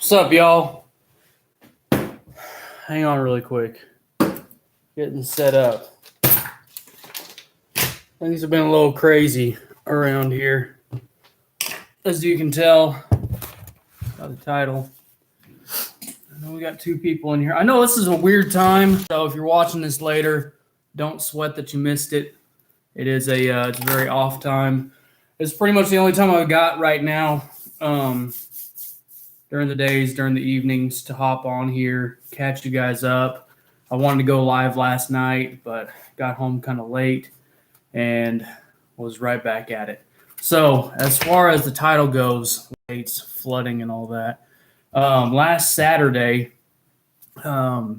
What's up, y'all? Hang on really quick. Getting set up. Things have been a little crazy around here. As you can tell by the title. I know we got two people in here. I know this is a weird time, so if you're watching this later, don't sweat that you missed it. It is it's a very off time. It's pretty much the only time I've got right now. During the days, during the evenings, to hop on here, catch you guys up. I wanted to go live last night, but got home kind of late and was right back at it. So as far as the title goes, it's flooding and all that. Last Saturday, I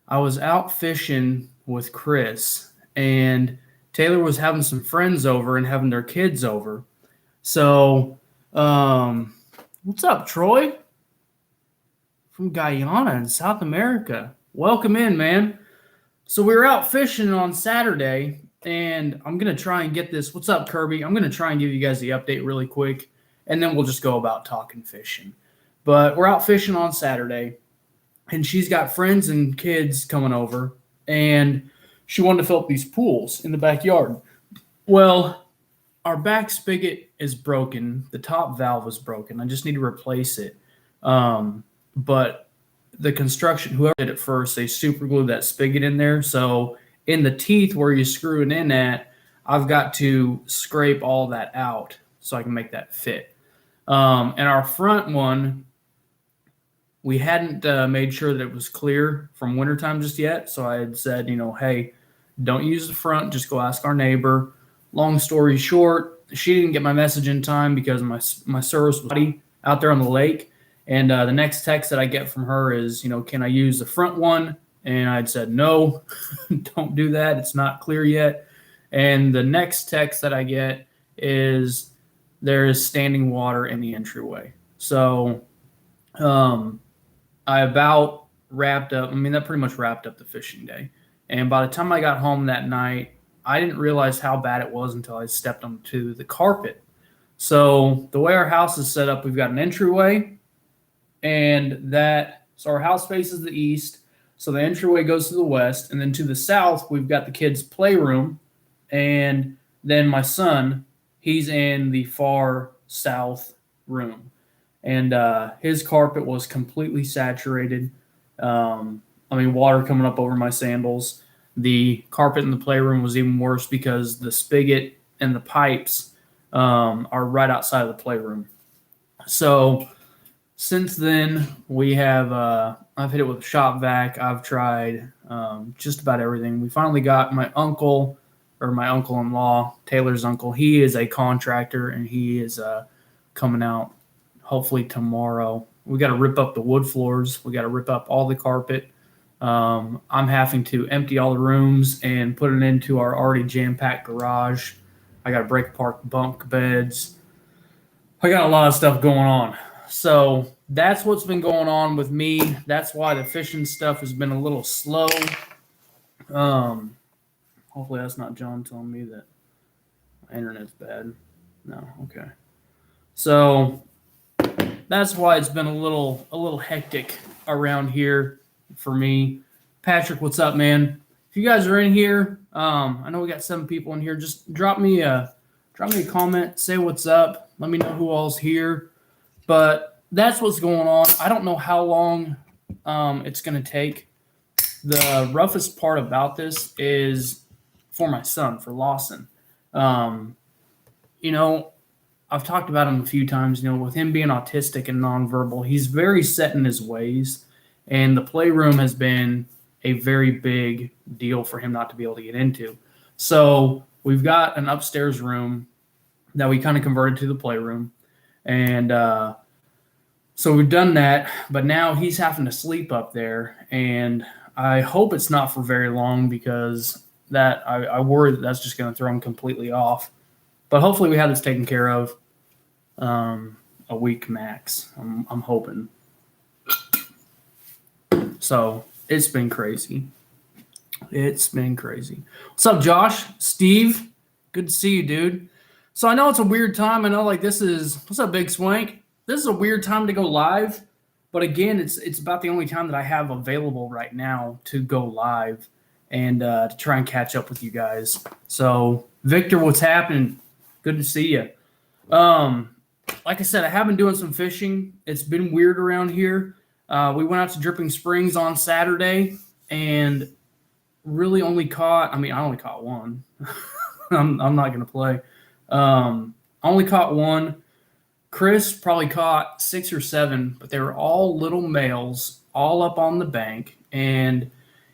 was out fishing with Chris, and Taylor was having some friends over and having their kids over. So, what's up, Troy? From Guyana in South America. Welcome in, man. So we were out fishing on Saturday, and I'm going to try and get this. What's up, Kirby? I'm going to try and give you guys the update really quick, and then we'll just go about talking fishing. But we're out fishing on Saturday, and she's got friends and kids coming over, and she wanted to fill up these pools in the backyard. Well, our back spigot is broken. The top valve is broken. I just need to replace it. But the construction, whoever did it first, they super glued that spigot in there. So in the teeth where you screw it in at, I've got to scrape all that out so I can make that fit. And our front one, we hadn't made sure that it was clear from wintertime just yet. So I had said, hey, don't use the front. Just go ask our neighbor. Long story short, she didn't get my message in time because my service was out there on the lake. And the next text that I get from her is, can I use the front one? And I'd said, no, don't do that. It's not clear yet. And the next text that I get is there is standing water in the entryway. So I about wrapped up. That pretty much wrapped up the fishing day. And by the time I got home that night, I didn't realize how bad it was until I stepped onto the carpet. So the way our house is set up, we've got an entryway, so our house faces the east. So the entryway goes to the west, and then to the south, we've got the kids' playroom. And then my son, he's in the far south room. And his carpet was completely saturated. Water coming up over my sandals. The carpet in the playroom was even worse because the spigot and the pipes are right outside of the playroom. So since then, we have I've hit it with a shop vac. I've tried just about everything. We finally got my uncle-in-law, Taylor's uncle. He is a contractor, and he is coming out hopefully tomorrow. We got to rip up the wood floors. We got to rip up all the carpet. I'm having to empty all the rooms and put it into our already jam-packed garage. I got to break apart bunk beds. I got a lot of stuff going on. So that's what's been going on with me. That's why the fishing stuff has been a little slow. Hopefully that's not John telling me that my internet's bad. No, okay. So that's why it's been a little hectic around here for me. Patrick, what's up, man? If you guys are in here, I know we got 7 people in here. Just drop me a comment, say what's up. Let me know who all's here. But that's what's going on. I don't know how long it's going to take. The roughest part about this is for my son, for Lawson. I've talked about him a few times. With him being autistic and nonverbal, he's very set in his ways. And the playroom has been a very big deal for him not to be able to get into. So we've got an upstairs room that we kind of converted to the playroom. And so we've done that, but now he's having to sleep up there. And I hope it's not for very long because I worry that's just going to throw him completely off. But hopefully we have this taken care of a week max. I'm hoping. So it's been crazy. It's been crazy. What's up, Josh? Steve? Good to see you, dude. So I know it's a weird time. I know what's up, Big Swank? This is a weird time to go live. But again, it's about the only time that I have available right now to go live and to try and catch up with you guys. So, Victor, what's happening? Good to see you. Um, like I said, I have been doing some fishing. It's been weird around here. We went out to Dripping Springs on Saturday and really only caught. I mean, I only caught one. I'm not going to play. I only caught one. Chris probably caught 6 or 7, but they were all little males, all up on the bank. And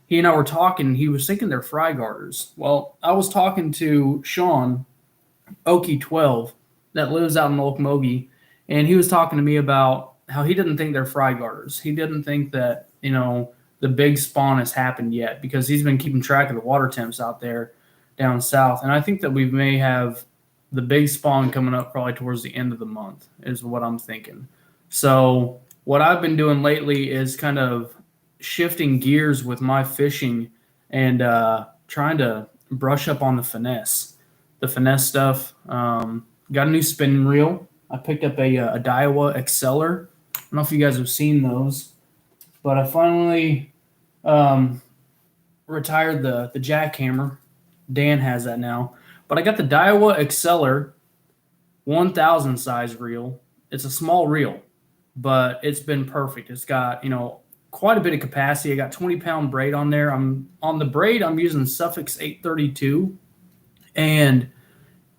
he and I were talking. He was thinking they're fry garters. Well, I was talking to Sean Okie 12 that lives out in Okmulgee, and he was talking to me about how he didn't think they're fry garters. He didn't think that the big spawn has happened yet because he's been keeping track of the water temps out there down south, and I think that we may have the big spawn coming up probably towards the end of the month is what I'm thinking. So what I've been doing lately is kind of shifting gears with my fishing and trying to brush up on the finesse stuff. Got a new spinning reel. I picked up a Daiwa Exceller. I don't know if you guys have seen those, but I finally retired the jackhammer. Dan has that now. But I got the Daiwa Exceller 1000 size reel. It's a small reel, but it's been perfect. It's got, quite a bit of capacity. I got 20-pound braid on there. I'm on the braid. I'm using Suffix 832, and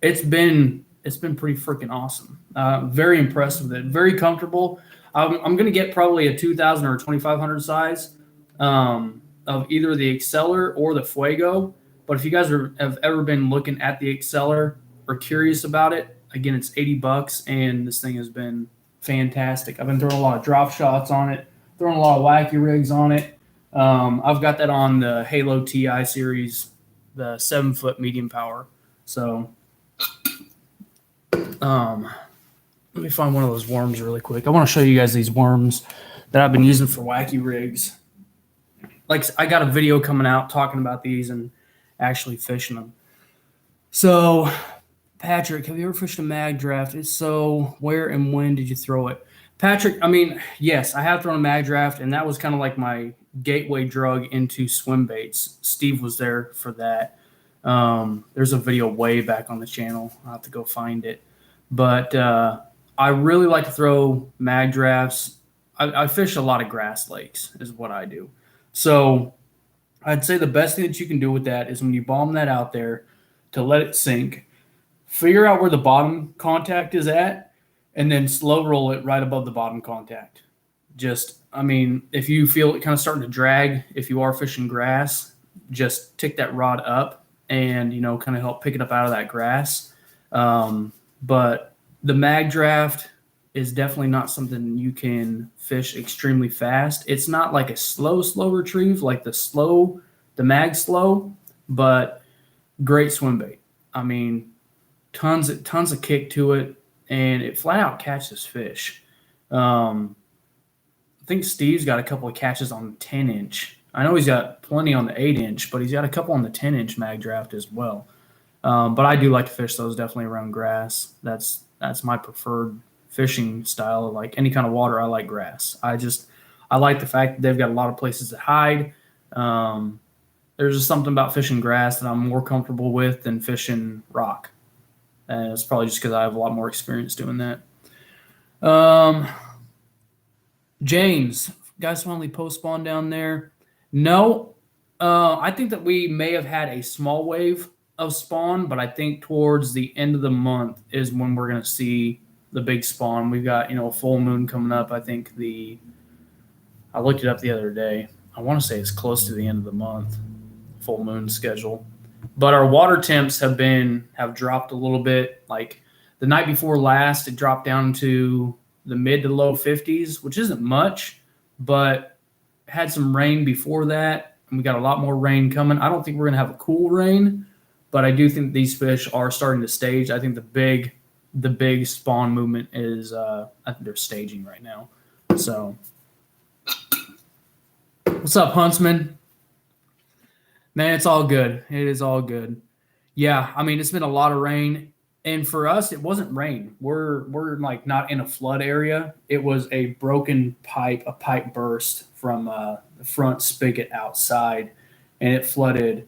it's been pretty freaking awesome. Very impressed with it. Very comfortable. I'm going to get probably a 2000 or 2500 size of either the Exceller or the Fuego. But if you guys have ever been looking at the Exceller or curious about it, again, it's $80, and this thing has been fantastic. I've been throwing a lot of drop shots on it, throwing a lot of wacky rigs on it. I've got that on the Halo TI series, the 7-foot medium power. So let me find one of those worms really quick. I want to show you guys these worms that I've been using for wacky rigs. Like, I got a video coming out talking about these and actually fishing them. So, Patrick, have you ever fished a mag draft? If so, where and when did you throw it? Patrick, I mean, yes, I have thrown a mag draft, and that was kind of like my gateway drug into swim baits. Steve was there for that. There's a video way back on the channel. I'll have to go find it. But I really like to throw mag drafts. I fish a lot of grass lakes is what I do. So I'd say the best thing that you can do with that is when you bomb that out there to let it sink, figure out where the bottom contact is at, and then slow roll it right above the bottom contact. If you feel it kind of starting to drag, if you are fishing grass, just tick that rod up and, kind of help pick it up out of that grass. But the mag draft is definitely not something you can fish extremely fast. It's not like a slow retrieve, like the mag slow, but great swim bait. I mean, tons of kick to it, and it flat out catches fish. I think Steve's got a couple of catches on the 10-inch. I know he's got plenty on the 8-inch, but he's got a couple on the 10-inch mag draft as well. But I do like to fish those definitely around grass. That's my preferred fishing style. Like any kind of water, I like grass. I like the fact that they've got a lot of places to hide. There's just something about fishing grass that I'm more comfortable with than fishing rock. And it's probably just because I have a lot more experience doing that. James, guys finally post spawn down there? No. I think that we may have had a small wave of spawn, but I think towards the end of the month is when we're going to see the big spawn. We've got, a full moon coming up. I think I looked it up the other day. I want to say it's close to the end of the month, full moon schedule. But our water temps have dropped a little bit. Like the night before last, it dropped down to the mid to low 50s, which isn't much, but had some rain before that, and we got a lot more rain coming. I don't think we're going to have a cool rain, but I do think these fish are starting to stage. I think the big spawn movement is I think they're staging right now. So what's up, Huntsman? Man, it's all good. It is all good. Yeah, I mean, it's been a lot of rain, And for us, it wasn't rain. We're like not in a flood area. It was a broken pipe, a pipe burst from the front spigot outside, and it flooded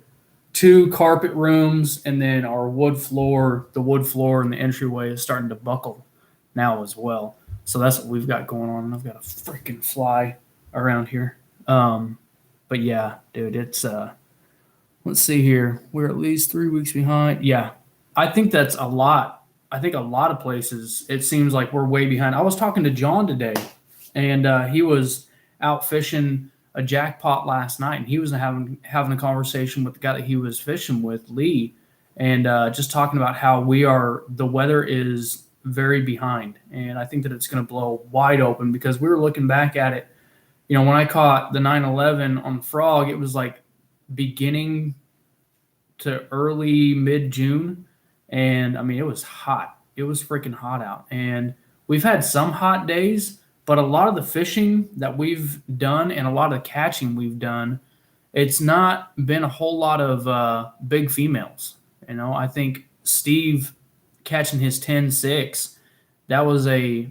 two carpet rooms, and then our wood floor. The wood floor and the entryway is starting to buckle now as well. So that's what we've got going on. And I've got a freaking fly around here. But yeah, dude, it's let's see here. We're at least 3 weeks behind. Yeah, I think that's a lot. I think a lot of places, it seems like we're way behind. I was talking to John today, and he was out fishing a jackpot last night, and he was having a conversation with the guy that he was fishing with, Lee, and just talking about how the weather is very behind, and I think that it's going to blow wide open because we were looking back at it. You know, when I caught the 911 on the frog, it was like beginning to early mid June, and I mean it was hot. It was freaking hot out, and we've had some hot days, but a lot of the fishing that we've done and a lot of the catching we've done, it's not been a whole lot of big females. You know, I think Steve catching his 10-6, that was a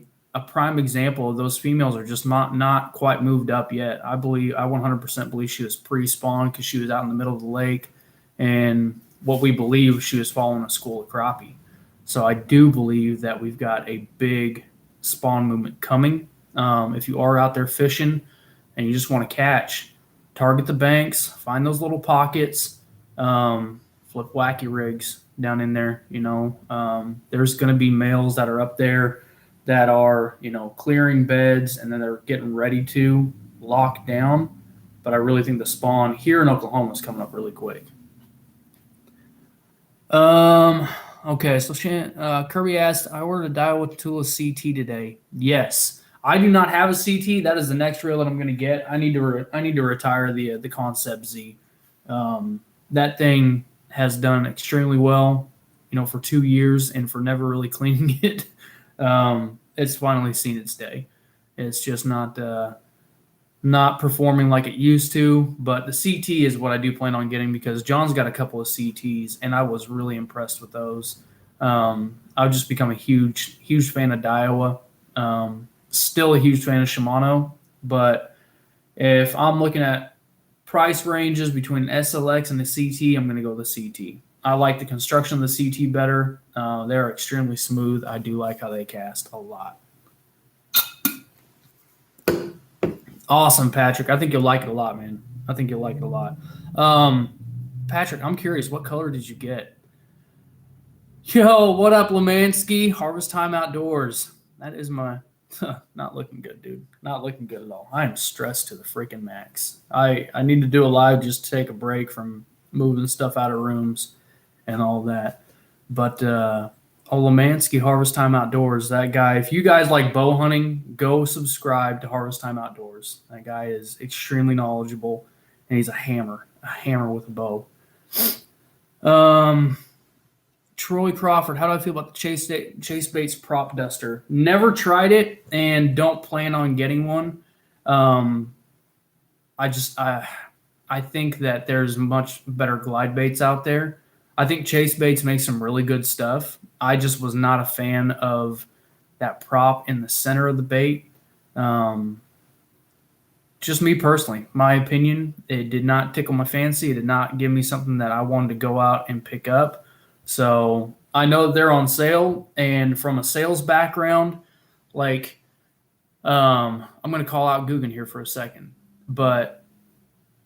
prime example of those females are just not quite moved up yet. I 100% believe she was pre-spawn because she was out in the middle of the lake, and what we believe she was following a school of crappie. So I do believe that we've got a big spawn movement coming. If you are out there fishing and you just want to catch, target the banks, find those little pockets, flip wacky rigs down in there. You know, there's going to be males that are up there that are, you know, clearing beds and then they're getting ready to lock down. But I really think the spawn here in Oklahoma is coming up really quick. Okay, so Kirby asked, I ordered a Daiwa Tula CT today. Yes. I do not have a CT. That is the next reel that I'm going to get. I need to retire the Concept Z. That thing has done extremely well, you know, for 2 years and for never really cleaning it. It's finally seen its day. It's just not performing like it used to, but the CT is what I do plan on getting because John's got a couple of CTs and I was really impressed with those. I've just become a huge fan of Daiwa. Still a huge fan of Shimano, but if I'm looking at price ranges between an SLX and the CT, I'm going to go with the CT. I like the construction of the CT better. They're extremely smooth. I do like how they cast a lot. Awesome, Patrick. I think you'll like it a lot, man. I think you'll like it a lot. Patrick, I'm curious, what color did you get? Yo, what up, Lemansky? Harvest Time Outdoors. That is my not looking good, dude. Not looking good at all. I am stressed to the freaking max. I need to do a live just to take a break from moving stuff out of rooms and all that. But Lemansky, Harvest Time Outdoors, that guy, if you guys like bow hunting, go subscribe to Harvest Time Outdoors. That guy is extremely knowledgeable, and he's a hammer with a bow. Troy Crawford, how do I feel about the Chase Baits prop duster? Never tried it and don't plan on getting one. I think that there's much better glide baits out there. I think Chase Baits makes some really good stuff. I just was not a fan of that prop in the center of the bait. Just me personally, my opinion, it did not tickle my fancy. It did not give me something that I wanted to go out and pick up. So I know they're on sale, and from a sales background, like I'm going to call out Guggen here for a second, but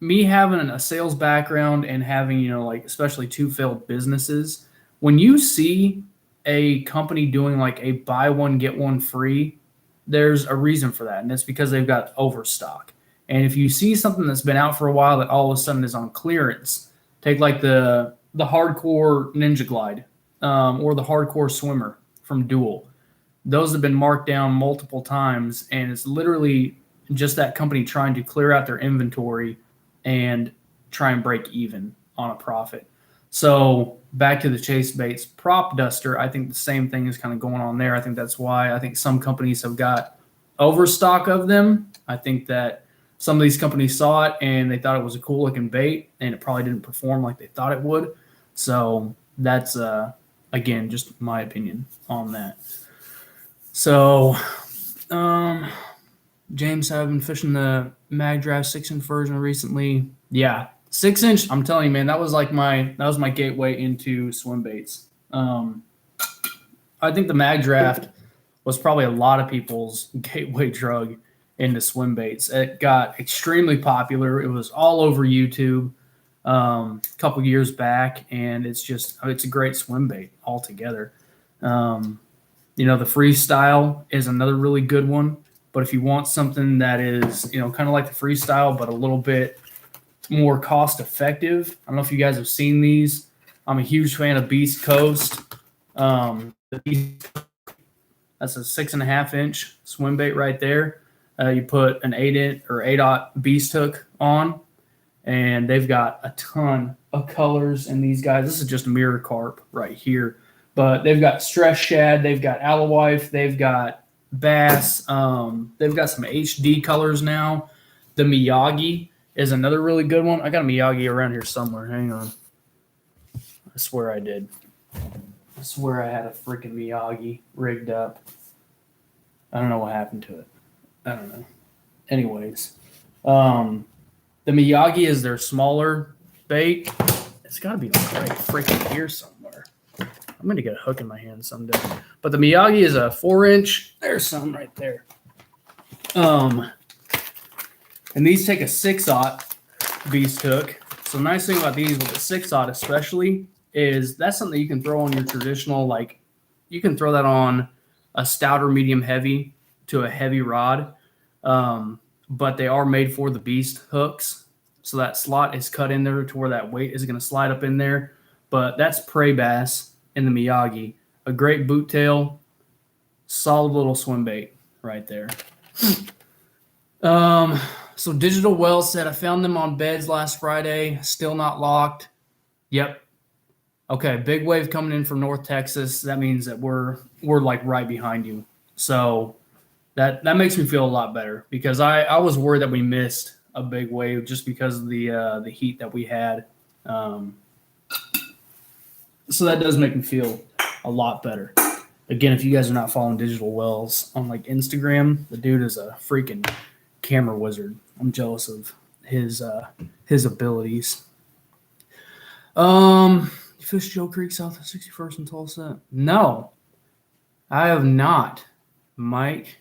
me having a sales background and having, you know, like especially two failed businesses, when you see a company doing like a buy one, get one free, there's a reason for that. And it's because they've got overstock. And if you see something that's been out for a while that all of a sudden is on clearance, take like the hardcore Ninja Glide or the hardcore Swimmer from Dual. Those have been marked down multiple times, and it's literally just that company trying to clear out their inventory and try and break even on a profit. So back to the Chase Baits prop duster, I think the same thing is kind of going on there. I think that's why I think some companies have got overstock of them. I think that some of these companies saw it and they thought it was a cool looking bait, and it probably didn't perform like they thought it would. So that's Again, just my opinion on that. So, James, I've been fishing the Mag Draft 6-inch version recently. Yeah, 6-inch. I'm telling you, man, that was my gateway into swim baits. I think the Mag Draft was probably a lot of people's gateway drug into swim baits. It got extremely popular. It was all over YouTube a couple years back, and it's a great swim bait altogether. The freestyle is another really good one. But if you want something that is, kind of like the freestyle, but a little bit more cost effective, I don't know if you guys have seen these. I'm a huge fan of Beast Coast. That's a 6.5-inch swim bait right there. You put an 8-inch or 8/0 Beast hook on, and they've got a ton of colors in these guys. This is just a mirror carp right here, but they've got stress shad, they've got alewife, they've got bass. They've got some HD colors now. The Miyagi is another really good one. I got a Miyagi around here somewhere. Hang on. I swear I did. I swear I had a freaking Miyagi rigged up. I don't know what happened to it. I don't know. Anyways, the Miyagi is their smaller bait. It's got to be like right freaking here somewhere. I'm going to get a hook in my hand someday. But the Miyagi is a 4-inch. There's some right there. And these take a 6/0 Beast hook. So the nice thing about these with the 6/0 especially is that's something you can throw on your traditional, like you can throw that on a stouter medium heavy to a heavy rod. But they are made for the Beast hooks. So that slot is cut in there to where that weight is going to slide up in there. But that's prey bass in the Miyagi. A great boot tail, solid little swim bait right there. So Digital Wells said, I found them on beds last Friday, still not locked. Yep. Okay, big wave coming in from North Texas. That means that we're like right behind you. So that makes me feel a lot better because I was worried that we missed a big wave just because of the heat that we had. So that does make me feel a lot better. Again, if you guys are not following Digital Wells on like Instagram, the dude is a freaking camera wizard. I'm jealous of his abilities. You fished Joe Creek south of 61st and Tulsa? No, I have not, Mike.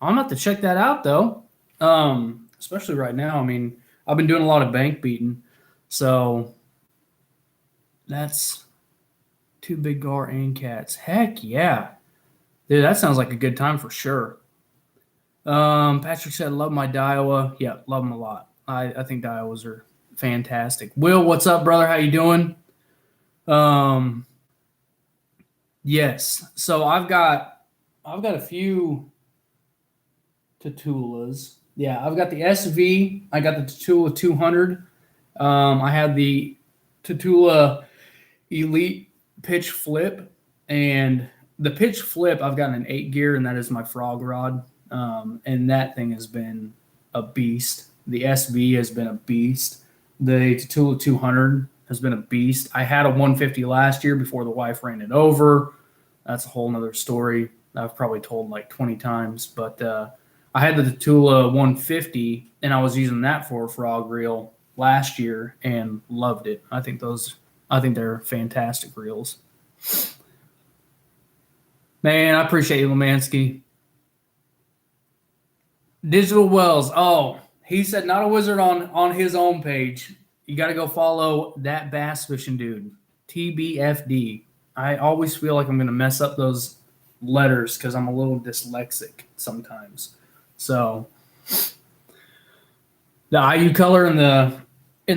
I'm gonna have to check that out though. Especially right now. I mean, I've been doing a lot of bank beating, so that's 2 big gar and cats. Heck yeah. Dude, that sounds like a good time for sure. Patrick said, love my Daiwa. Yeah, love them a lot. I think Daiwas are fantastic. Will, what's up, brother? How you doing? Yes. So I've got a few Tatulas. Yeah, I've got the SV. I got the Tatula 200. I had the Tatula Elite pitch flip, and the pitch flip I've got an 8 gear, and that is my frog rod. And that thing has been a beast. The SV has been a beast. The Tatula 200 has been a beast. I had a 150 last year before the wife ran it over. That's a whole nother story I've probably told like 20 times. But I had the Tatula 150, and I was using that for a frog reel last year and loved it. I think they're fantastic reels. Man, I appreciate you, Lemansky. Digital Wells. Oh, he said not a wizard on his own page. You got to go follow that bass fishing dude, TBFD. I always feel like I'm going to mess up those letters because I'm a little dyslexic sometimes. So the IU color in the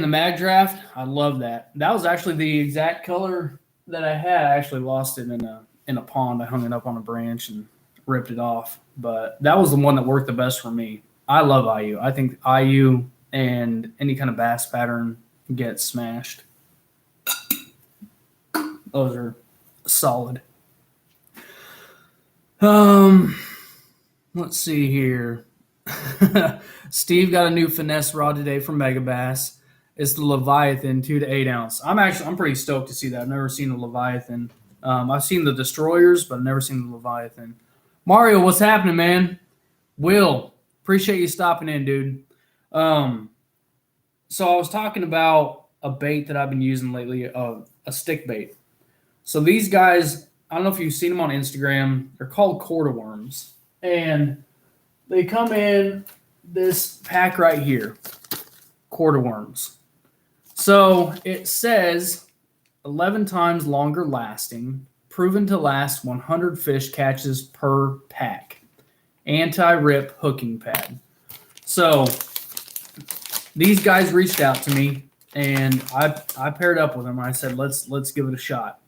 mag draft, I love that. That was actually the exact color that I had. I actually lost it in a pond. I hung it up on a branch and ripped it off. But that was the one that worked the best for me. I love IU. I think IU and any kind of bass pattern gets smashed. Those are solid. Let's see here. Steve got a new finesse rod today from Mega Bass. It's the Leviathan 2 to 8 ounce. I'm pretty stoked to see that. I've never seen a Leviathan I've seen the destroyers, but I've never seen the Leviathan. Mario, what's happening, man? Will, appreciate you stopping in, dude. So I was talking about a bait that I've been using lately, a stick bait. So these guys, I don't know if you've seen them on Instagram. They're called quarter worms, and they come in this pack right here, quarter worms. So it says 11 times longer lasting, proven to last 100 fish catches per pack. Anti-rip hooking pad. So these guys reached out to me, and I paired up with them. I said, let's give it a shot.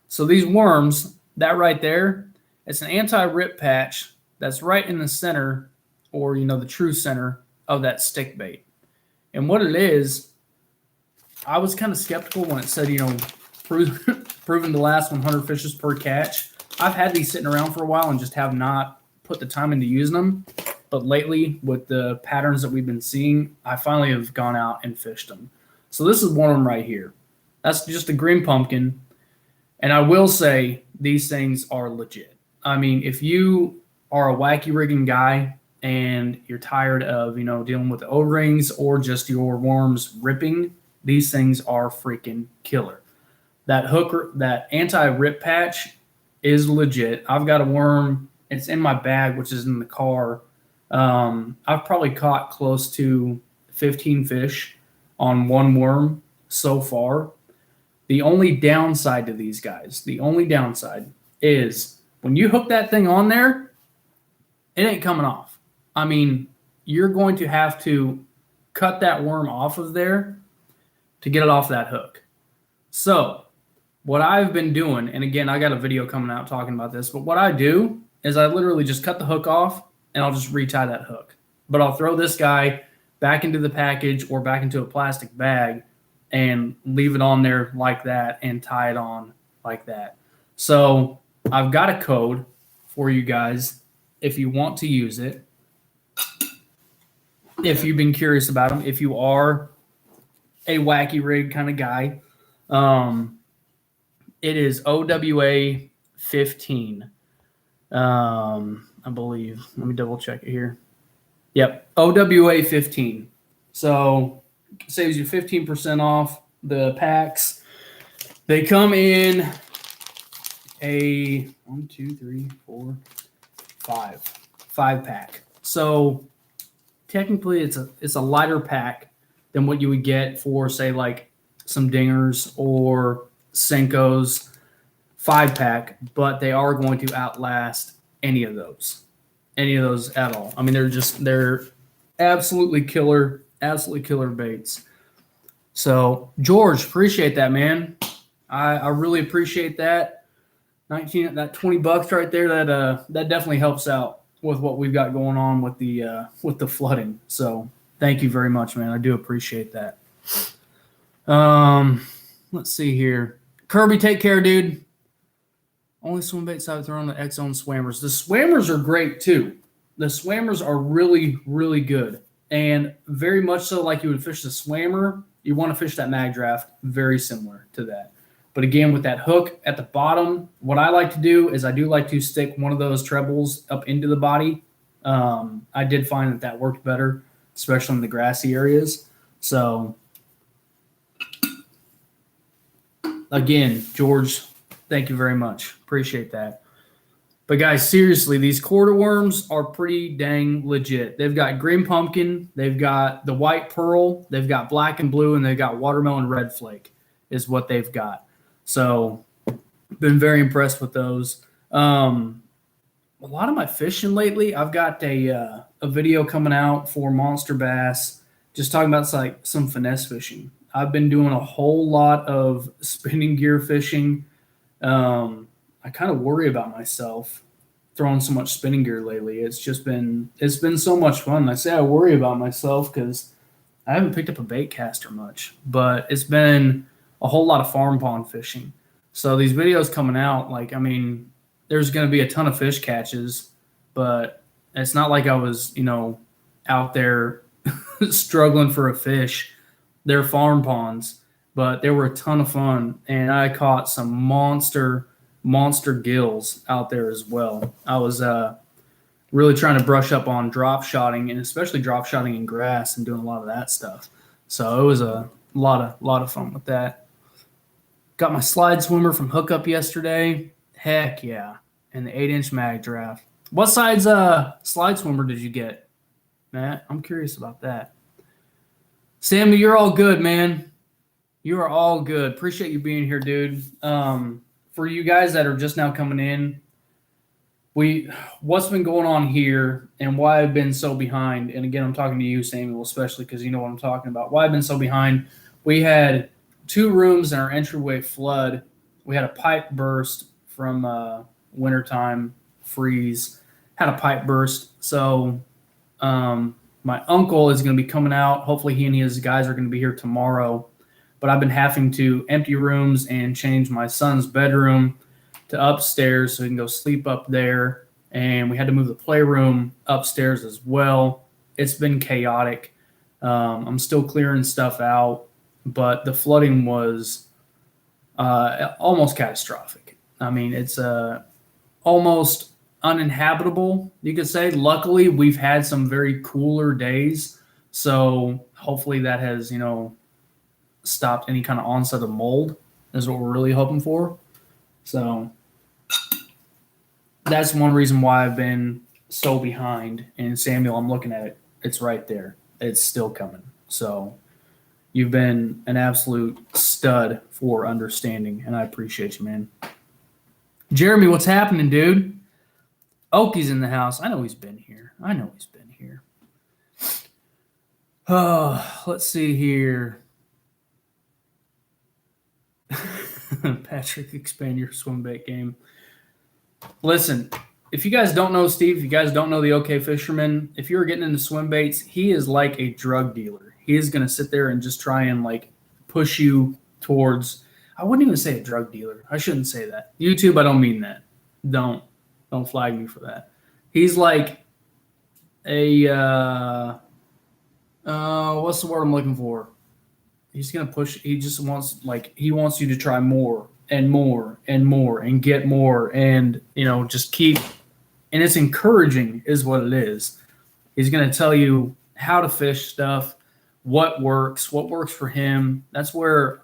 So these worms, that right there, it's an anti-rip patch that's right in the center, or the true center of that stick bait. And what it is, I was kind of skeptical when it said, proven to last 100 fishes per catch. I've had these sitting around for a while and just have not put the time into using them. But lately, with the patterns that we've been seeing, I finally have gone out and fished them. So this is one of them right here. That's just a green pumpkin. And I will say these things are legit. I mean, if you are a wacky rigging guy and you're tired of, dealing with the O-rings or just your worms ripping, these things are freaking killer. That hooker, that anti-rip patch is legit. I've got a worm. It's in my bag, which is in the car. I've probably caught close to 15 fish on one worm so far. The only downside to these guys, is when you hook that thing on there, it ain't coming off. I mean, you're going to have to cut that worm off of there to get it off that hook. So what I've been doing, and again, I got a video coming out talking about this, but what I do is I literally just cut the hook off and I'll just retie that hook. But I'll throw this guy back into the package or back into a plastic bag and leave it on there like that and tie it on like that. So I've got a code for you guys if you want to use it. If you've been curious about them, if you are a wacky rig kind of guy, it is OWA 15. I believe. Let me double check it here. Yep, OWA 15. So it saves you 15% off the packs. They come in a 5 pack. So technically it's a lighter pack than what you would get for, say, like some dingers or Senkos 5-pack, but they are going to outlast any of those at all. I mean, they're absolutely killer baits. So George, appreciate that, man. I really appreciate that. that $20 right there, that definitely helps out with what we've got going on with the flooding. So thank you very much, man. I do appreciate that. Let's see here. Kirby, take care, dude. Only swim baits I've thrown the X-Zone swammers. The swammers are great too. The swammers are really, really good. And very much so like you would fish the swammer, you want to fish that mag draft, very similar to that. But again, with that hook at the bottom, what I like to do is I do like to stick one of those trebles up into the body. I did find that worked better, especially in the grassy areas. So again, George, thank you very much. Appreciate that. But guys, seriously, these quarter worms are pretty dang legit. They've got green pumpkin, they've got the white pearl, they've got black and blue, and they've got watermelon red flake is what they've got. So been very impressed with those. A lot of my fishing lately, I've got a video coming out for Monster Bass, just talking about like some finesse fishing. I've been doing a whole lot of spinning gear fishing. I kind of worry about myself throwing so much spinning gear lately. It's been so much fun. I say I worry about myself because I haven't picked up a bait caster much, but it's been a whole lot of farm pond fishing. So these videos coming out, there's going to be a ton of fish catches, but it's not like I was, out there struggling for a fish. They're farm ponds, but they were a ton of fun, and I caught some monster monster gills out there as well. I was really trying to brush up on drop shotting, and especially drop shotting in grass and doing a lot of that stuff. So it was a lot of fun with that. Got my slide swimmer from Hookup yesterday. Heck yeah. And the 8-inch mag draft. What size slide swimmer did you get, Matt? I'm curious about that. Sammy, you're all good, man. You are all good. Appreciate you being here, dude. For you guys that are just now coming in, what's been going on here and why I've been so behind, and again, I'm talking to you, Samuel, especially because you know what I'm talking about. Why I've been so behind. We had 2 rooms in our entryway flood. We had a pipe burst from wintertime freeze. Had a pipe burst. So my uncle is going to be coming out. Hopefully he and his guys are going to be here tomorrow. But I've been having to empty rooms and change my son's bedroom to upstairs so he can go sleep up there. And we had to move the playroom upstairs as well. It's been chaotic. I'm still clearing stuff out, but the flooding was almost catastrophic. I mean, it's almost uninhabitable, you could say. Luckily, we've had some very cooler days, so hopefully that has, stopped any kind of onset of mold is what we're really hoping for. So that's one reason why I've been so behind. And Samuel, I'm looking at it. It's right there. It's still coming. So you've been an absolute stud for understanding, and I appreciate you, man. Jeremy, what's happening, dude? Oakie's in the house. I know he's been here. Oh, let's see here. Patrick, expand your swim bait game. Listen, if you guys don't know Steve, if you guys don't know the OK Fisherman, if you're getting into swim baits, he is like a drug dealer. He is going to sit there and just try and push you towards, I wouldn't even say a drug dealer. I shouldn't say that. YouTube, I don't mean that. Don't flag me for that. He's like a what's the word I'm looking for? He's going to push. He just wants, he wants you to try more and more and more and get more and, just keep. And it's encouraging is what it is. He's going to tell you how to fish stuff, what works for him. That's where,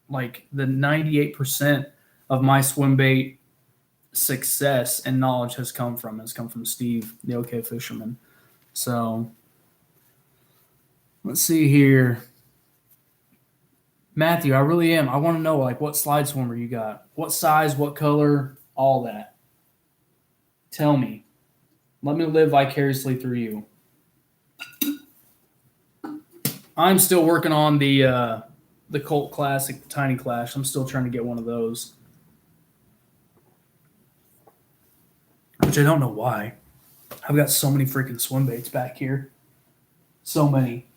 the 98% of my swim bait success and knowledge has come from Steve, the OK Fisherman. So let's see here. Matthew, I really am. I want to know, what slide swimmer you got. What size, what color, all that. Tell me. Let me live vicariously through you. I'm still working on the Colt Classic Tiny Clash. I'm still trying to get one of those. Which I don't know why. I've got so many freaking swim baits back here. So many.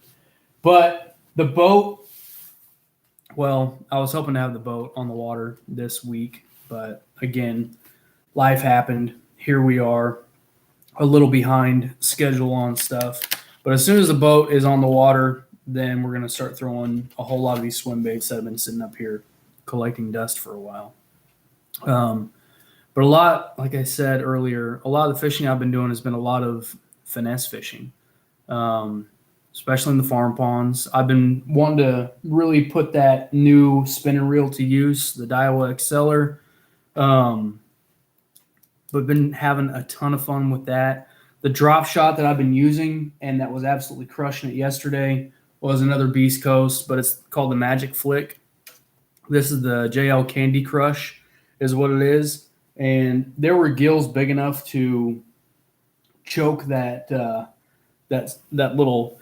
But the boat, well, I was hoping to have the boat on the water this week, but again, life happened. Here we are, a little behind schedule on stuff. But as soon as the boat is on the water, then we're going to start throwing a whole lot of these swim baits that have been sitting up here collecting dust for a while. But a lot, like I said earlier, a lot of the fishing I've been doing has been a lot of finesse fishing. Especially in the farm ponds. I've been wanting to really put that new spinning reel to use, the Daiwa Exceller. But been having a ton of fun with that. The drop shot that I've been using and that was absolutely crushing it yesterday was another Beast Coast, but it's called the Magic Flick. This is the JL Candy Crush is what it is. And there were gills big enough to choke that little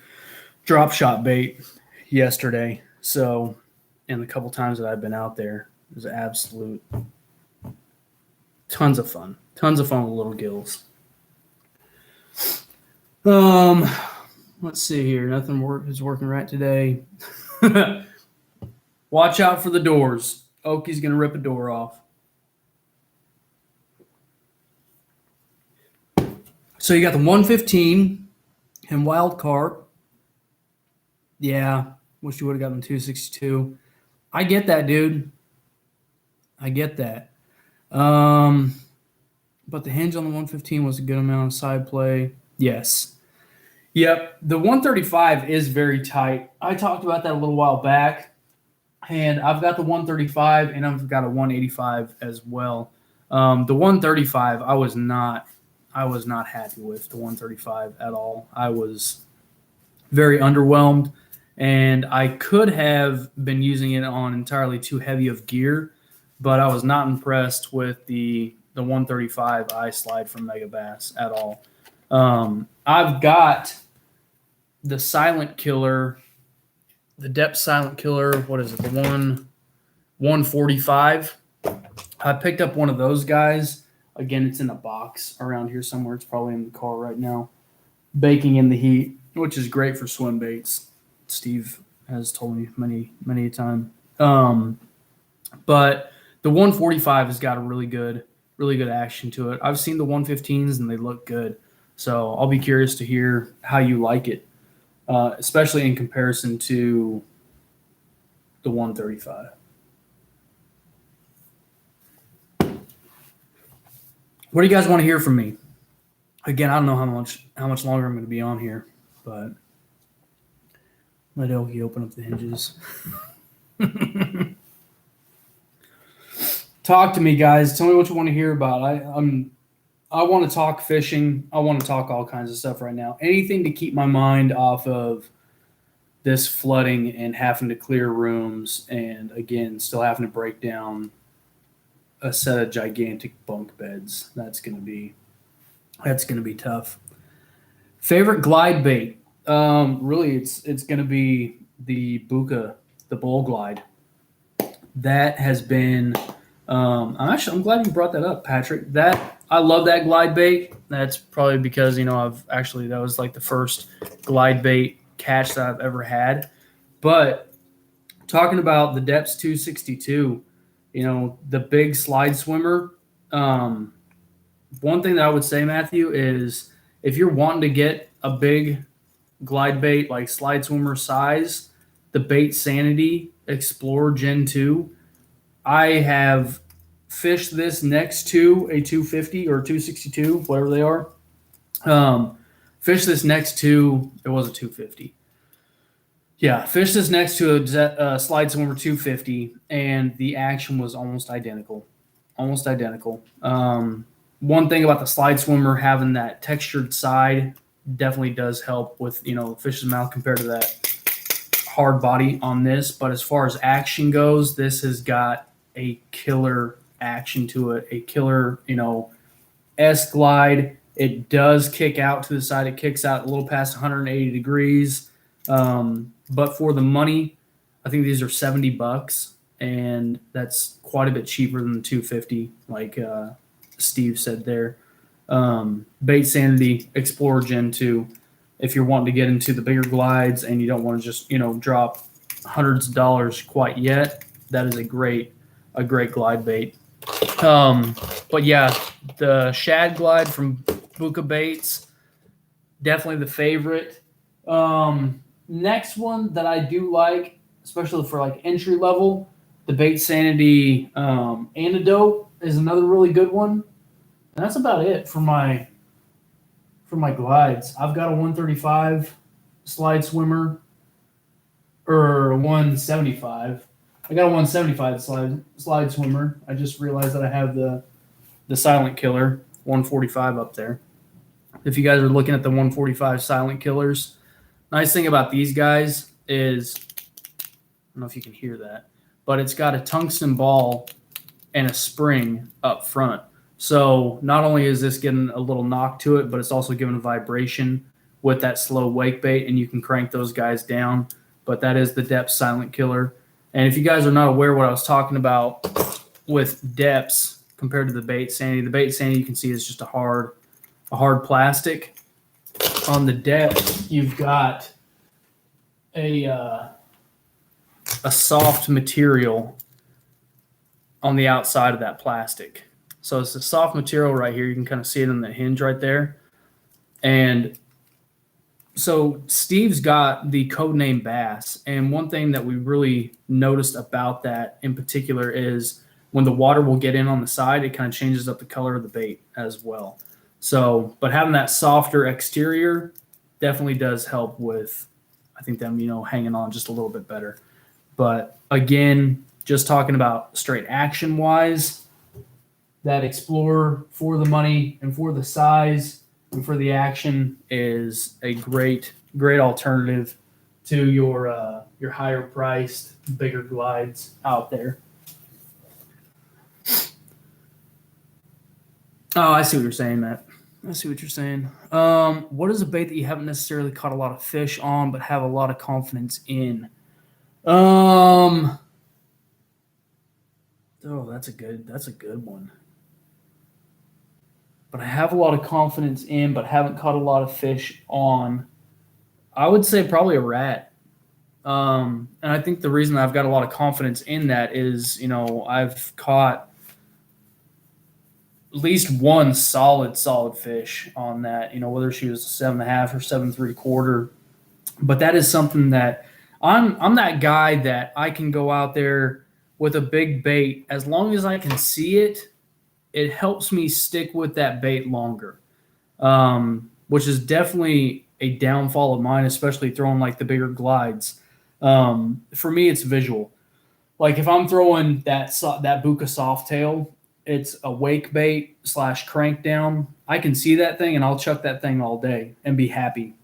drop shot bait yesterday. So, and the couple times that I've been out there, it was absolute tons of fun with little gills. Let's see here. Nothing is working right today. Watch out for the doors. Oakie's going to rip a door off. So you got the 115 and wild carp. Yeah, wish you would have gotten 262. I get that, dude. I get that. But the hinge on the 115 was a good amount of side play. Yes. Yep. The 135 is very tight. I talked about that a little while back, and I've got the 135 and I've got a 185 as well. The 135, I was not happy with the 135 at all. I was very underwhelmed, and I could have been using it on entirely too heavy of gear, but I was not impressed with the 135 I slide from Mega Bass at all. I've got the Silent Killer, the Depth Silent Killer. What is it? The 145. I picked up one of those guys. Again, it's in a box around here somewhere. It's probably in the car right now, baking in the heat, which is great for swim baits. Steve has told me many a time. But the 145 has got a really good action to it. I've seen the 115s and they look good. So I'll be curious to hear how you like it, especially in comparison to the 135. What do you guys want to hear from me? Again, I don't know how much longer I'm going to be on here, but let Elkie open up the hinges. Talk to me, guys. Tell me what you want to hear about. I want to talk fishing. I want to talk all kinds of stuff right now. Anything to keep my mind off of this flooding and having to clear rooms, and again, still having to break down a set of gigantic bunk beds. That's gonna be tough. Favorite glide bait? Really, it's gonna be the Buka, the Bowl Glide. That has been. I'm glad you brought that up, Patrick. I love that glide bait. That's probably because that was like the first glide bait catch that I've ever had. But talking about the Depths 262, the big slide swimmer. One thing that I would say, Matthew, is if you're wanting to get a big glide bait like slide swimmer size, the Bait Sanity Explorer Gen 2. I have fished this next to a 250 or 262, whatever they are. Fished this next to, it was a 250. Yeah, fished this next to a slide swimmer 250, and the action was almost identical. One thing about the slide swimmer having that textured side definitely does help with, fish's mouth compared to that hard body on this. But as far as action goes, this has got a killer action to it, a killer, S glide. It does kick out to the side. It kicks out a little past 180 degrees. But for the money, I think these are $70, and that's quite a bit cheaper than the 250, like Steve said there. Bait Sanity Explorer Gen 2. If you're wanting to get into the bigger glides and you don't want to just, drop hundreds of dollars quite yet, that is a great glide bait. But yeah, the Shad Glide from Buka Baits, definitely the favorite. Next one that I do like, especially for like entry level, the Bait Sanity Antidote is another really good one. And that's about it for my glides. I've got a 135 slide swimmer, or 175. I got a 175 slide swimmer. I just realized that I have the Silent Killer 145 up there. If you guys are looking at the 145 Silent Killers, nice thing about these guys is, I don't know if you can hear that, but it's got a tungsten ball and a spring up front. So not only is this getting a little knock to it, but it's also giving a vibration with that slow wake bait, and you can crank those guys down. But that is the Depth Silent Killer. And if you guys are not aware what I was talking about with depths compared to the Bait Sanity you can see is just a hard plastic. On the depth, you've got a soft material on the outside of that plastic. So it's a soft material right here. You can kind of see it on the hinge right there. And so Steve's got the codename Bass, and one thing that we really noticed about that in particular is when the water will get in on the side, it kind of changes up the color of the bait as well. So, but having that softer exterior definitely does help with, I think, them, hanging on just a little bit better. But again, just talking about straight action wise, that Explorer for the money and for the size and for the action is a great alternative to your higher priced, bigger glides out there. Oh, I see what you're saying, Matt. I see what you're saying. What is a bait that you haven't necessarily caught a lot of fish on, but have a lot of confidence in? Oh, that's a good one. But I have a lot of confidence in, but haven't caught a lot of fish on. I would say probably a rat. And I think the reason I've got a lot of confidence in that is, I've caught at least one solid fish on that, whether she was 7.5 or 7.75. But that is something that I'm that guy that I can go out there with a big bait. As long as I can see it, it helps me stick with that bait longer, which is definitely a downfall of mine, especially throwing like the bigger glides. For me, it's visual. Like if I'm throwing that Buka Softail, it's a wake bait / crank down. I can see that thing and I'll chuck that thing all day and be happy.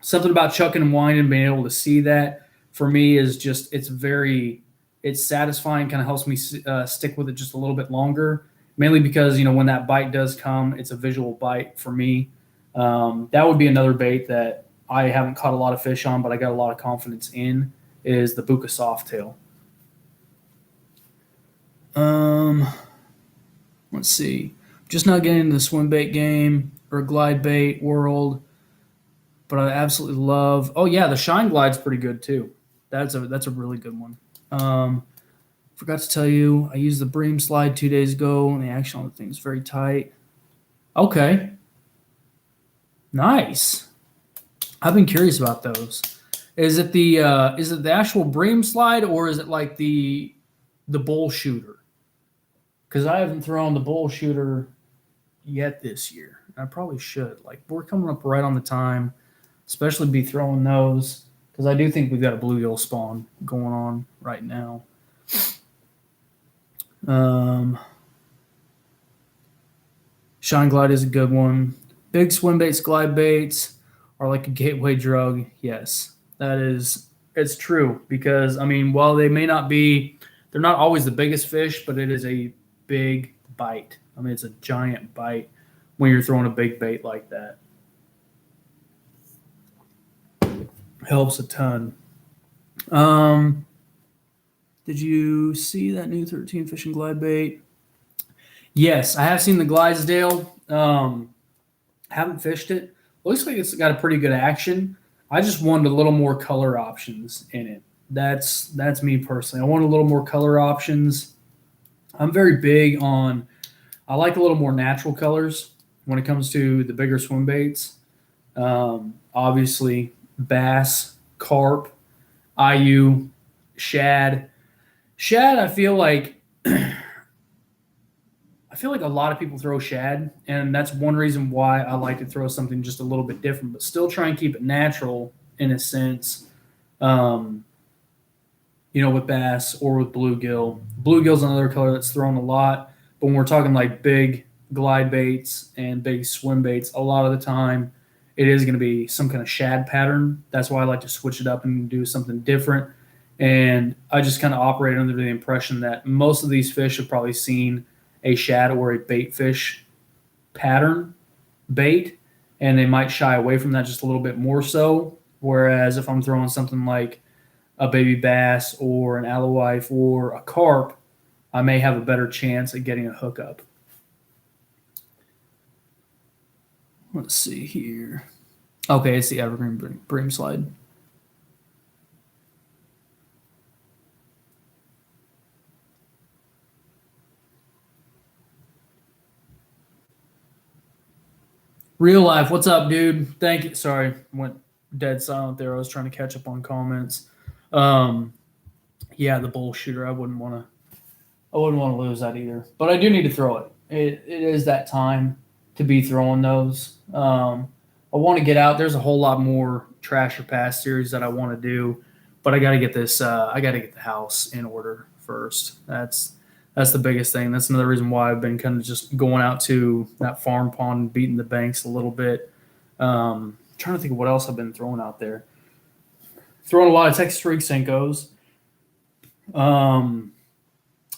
Something about chucking and winding, being able to see that for me is just, it's satisfying, kind of helps me stick with it just a little bit longer, mainly because, when that bite does come, it's a visual bite for me. That would be another bait that I haven't caught a lot of fish on, but I got a lot of confidence in, is the Buka Softail. Let's see. Just not getting into the swim bait game or glide bait world, but I absolutely love. Oh yeah, the Shine Glide's pretty good too. That's a really good one. Forgot to tell you, I used the Bream Slide 2 days ago, and the action on the thing is very tight. Okay, nice. I've been curious about those. Is it the actual Bream Slide, or is it like the bull shooter? Because I haven't thrown the bull shooter yet this year. I probably should. Like, we're coming up right on the time, especially be throwing those, because I do think we've got a bluegill spawn going on right now. Shine Glide is a good one. Big swim baits, glide baits are like a gateway drug. Yes, it's true, because while they may not be, they're not always the biggest fish, but it is a big bite. It's a giant bite when you're throwing a big bait like that. Helps a ton. Did you see that new 13 fishing glide bait? Yes, I have seen the Glidesdale. Haven't fished it. Looks like it's got a pretty good action. I just wanted a little more color options in it. That's me personally. I want a little more color options. I'm very big on, I like a little more natural colors when it comes to the bigger swim baits. Obviously, bass, carp, IU, shad. Shad, I feel like a lot of people throw shad, and that's one reason why I like to throw something just a little bit different, but still try and keep it natural in a sense. With bass or with bluegill. Bluegill's another color that's thrown a lot, but when we're talking like big glide baits and big swim baits, a lot of the time it is going to be some kind of shad pattern. That's why I like to switch it up and do something different. And I just kind of operate under the impression that most of these fish have probably seen a shad or a bait fish pattern bait, and they might shy away from that just a little bit more so. Whereas if I'm throwing something like a baby bass or an alewife or a carp, I may have a better chance at getting a hookup. Let's see here. Okay, it's the Evergreen Bream Slide. Real life, what's up, dude? Thank you. Sorry, went dead silent there. I was trying to catch up on comments. Yeah, the bull shooter. I wouldn't want to I wouldn't want to lose that either. But I do need to throw it. It is that time to be throwing those. I want to get out. There's a whole lot more trash or pass series that I want to do, but I got to get this. I got to get the house in order first. That's the biggest thing. That's another reason why I've been kind of just going out to that farm pond and beating the banks a little bit. Trying to think of what else I've been throwing out there. Throwing a lot of Texas Rig Senkos.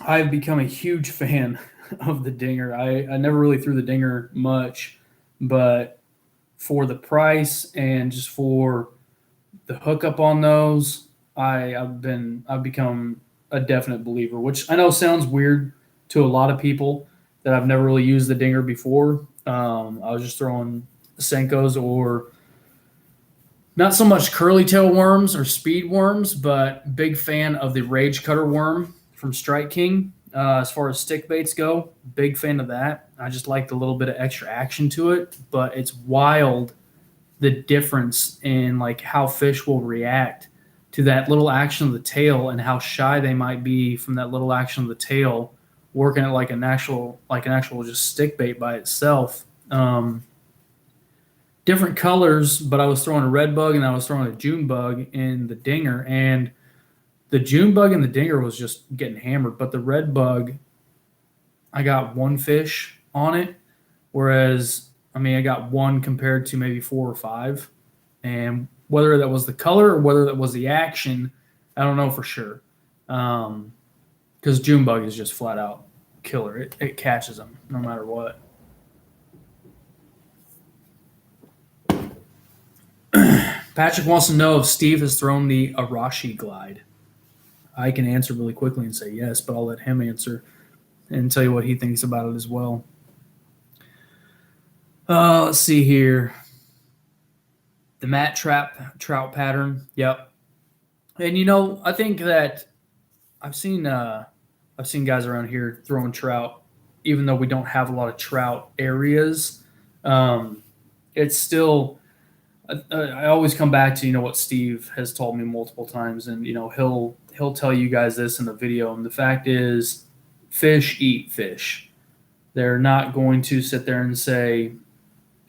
I've become a huge fan of the dinger. I never really threw the dinger much, but for the price and just for the hookup on those, I've become a definite believer, which I know sounds weird to a lot of people that I've never really used the dinger before. I was just throwing Senkos or not so much curly tail worms or speed worms, but big fan of the Rage Cutter worm from Strike King. As far as stick baits go, big fan of that. I just like the little bit of extra action to it, but it's wild the difference in like how fish will react to that little action of the tail and how shy they might be from that little action of the tail, working it like an actual just stick bait by itself. Different colors, but I was throwing a red bug and I was throwing a June bug in the dinger, and the June bug and the dinger was just getting hammered, but the red bug, I got one fish on it, whereas I got one compared to maybe four or five, and whether that was the color or whether that was the action, I don't know for sure, because June bug is just flat out killer. It catches them no matter what. Patrick wants to know if Steve has thrown the Arashi glide. I can answer really quickly and say yes, but I'll let him answer and tell you what he thinks about it as well. Let's see here. The mat trap trout pattern. Yep. And I think that I've seen guys around here throwing trout, even though we don't have a lot of trout areas. It's still. I always come back to what Steve has told me multiple times, and he'll tell you guys this in the video. And the fact is, fish eat fish. They're not going to sit there and say,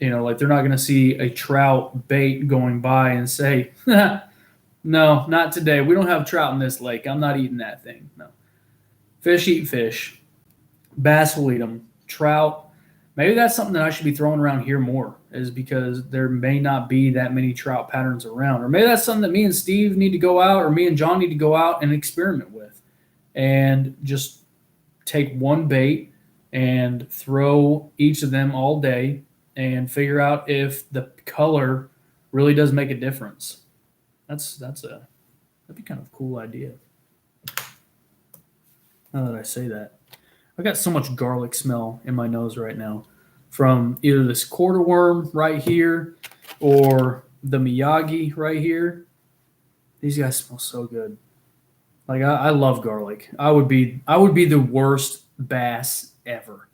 like they're not going to see a trout bait going by and say, no, not today. We don't have trout in this lake. I'm not eating that thing. No. Fish eat fish. Bass will eat them. Trout, maybe that's something that I should be throwing around here more, is because there may not be that many trout patterns around. Or maybe that's something that me and Steve need to go out, or me and John need to go out and experiment with. And just take one bait and throw each of them all day and figure out if the color really does make a difference. That'd be kind of a cool idea. Now that I say that, I got so much garlic smell in my nose right now from either this quarter worm right here or the Miyagi right here. These guys smell so good. Like I love garlic. I would be the worst bass ever.